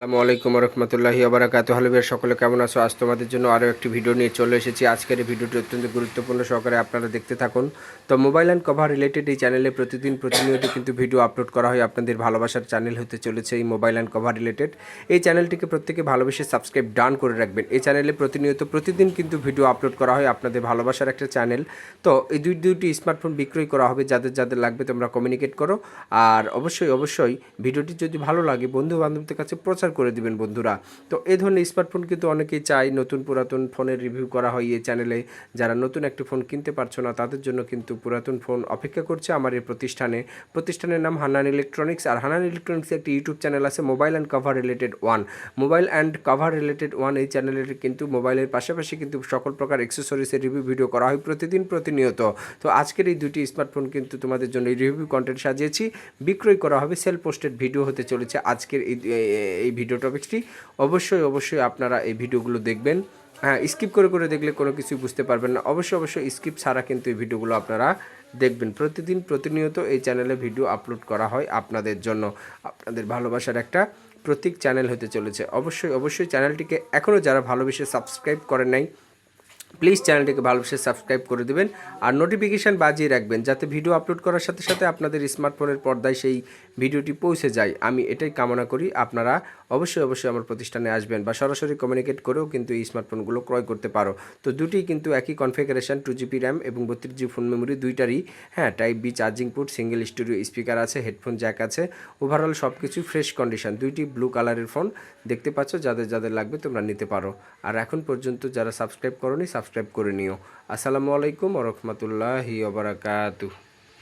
আসসালামু আলাইকুম রহমতুল্লাহি ওবারাকাতুহু। হ্যালো ভিউয়ার, সকলে কেমন আছো? আজ তোমাদের জন্য আরও একটি ভিডিও নিয়ে চলে এসেছি। আজকের এই ভিডিওটি অত্যন্ত গুরুত্বপূর্ণ সহকারে আপনারা দেখতে থাকুন। তো মোবাইল অ্যান্ড কভার রিলেটেড এই চ্যানেলে প্রতিনিয়ত কিন্তু ভিডিও আপলোড করা হয়। আপনাদের ভালোবাসার চ্যানেল হতে চলেছে এই মোবাইল অ্যান্ড কভার রিলেটেড। এই চ্যানেলটিকে প্রত্যেকে ভালোবেসে সাবস্ক্রাইব ডান করে রাখবেন। এই চ্যানেলে প্রতিদিন কিন্তু ভিডিও আপলোড করা হয়, আপনাদের ভালোবাসার একটা চ্যানেল। তো এই দুইটি স্মার্টফোন বিক্রয় করা হবে, যাদের লাগবে তোমরা কমিউনিকেট করো। আর অবশ্যই ভিডিওটি যদি ভালো লাগে বন্ধু বান্ধবদের কাছে প্রচার করে দিবেন বন্ধুরা। তো এই ধরনের স্মার্টফোন কিন্তু অনেকেই চাই, নতুন পুরাতন ফোনের রিভিউ করা হয় এই চ্যানেলে। যারা নতুন একটি ফোন কিনতে পারছো না তাদের জন্য কিন্তু পুরাতন ফোন অপেক্ষা করছে আমার এই প্রতিষ্ঠানের নাম হান্নান ইলেকট্রনিক্স। আর হান্নান ইলেকট্রনিক্সে একটি ইউটিউব চ্যানেল আছে, mobile and cover related one. এই চ্যানেলের কিন্তু মোবাইলের পাশাপাশি কিন্তু সকল প্রকার অ্যাক্সেসরিজের রিভিউ ভিডিও করা হয় প্রতিনিয়ত। তো আজকের এই দুটি স্মার্টফোন কিন্তু তোমাদের জন্য এই রিভিউ কন্টেন্ট সাজিয়েছি, বিক্রয় করা হবে, সেল পোস্টেড ভিডিও হতে চলেছে আজকের এই ভিডিও টপিকটি। অবশ্যই আপনারা এই ভিডিওগুলো দেখবেন। হ্যাঁ, স্কিপ করে দেখলে কোনো কিছুই বুঝতে পারবেন না। অবশ্যই স্কিপ ছাড়া কিন্তু এই ভিডিওগুলো আপনারা দেখবেন। প্রতিনিয়ত এই চ্যানেলে ভিডিও আপলোড করা হয় আপনাদের জন্য। আপনাদের ভালোবাসার একটা প্রতীক চ্যানেল হতে চলেছে। অবশ্যই চ্যানেলটিকে এখনও যারা ভালোবেসে সাবস্ক্রাইব করেন নাই, প্লিজ চ্যানেলটিকে ভালোবেসে সাবস্ক্রাইব করে দেবেন। আর নোটিফিকেশান বাজিয়ে রাখবেন যাতে ভিডিও আপলোড করার সাথে আপনাদের স্মার্টফোনের পর্দায় সেই ভিডিওটি পৌঁছে যায়। আমি এটাই কামনা করি। আপনারা অবশ্যই আমার প্রতিষ্ঠানে আসবেন বা সরাসরি কমিউনিকেট করেও কিন্তু এই স্মার্টফোনগুলো ক্রয় করতে পারো। তো দুটি কিন্তু একই কনফিগারেশন, 2GB র্যাম এবং 32GB ফোন মেমোরি দুইটারই। হ্যাঁ, type B charging port, single studio speaker আছে, হেডফোন জ্যাক আছে। ওভারঅল সব কিছু ফ্রেশ কন্ডিশন। দুইটি ব্লু কালারের ফোন দেখতে পাচ্ছ, যাদের লাগবে তোমরা নিতে পারো। আর এখন পর্যন্ত যারা সাবস্ক্রাইব করোনি সাবস্ক্রাইব করে নিও। আসসালামু আলাইকুম ওয়া রাহমাতুল্লাহি ওয়া বারাকাতুহু।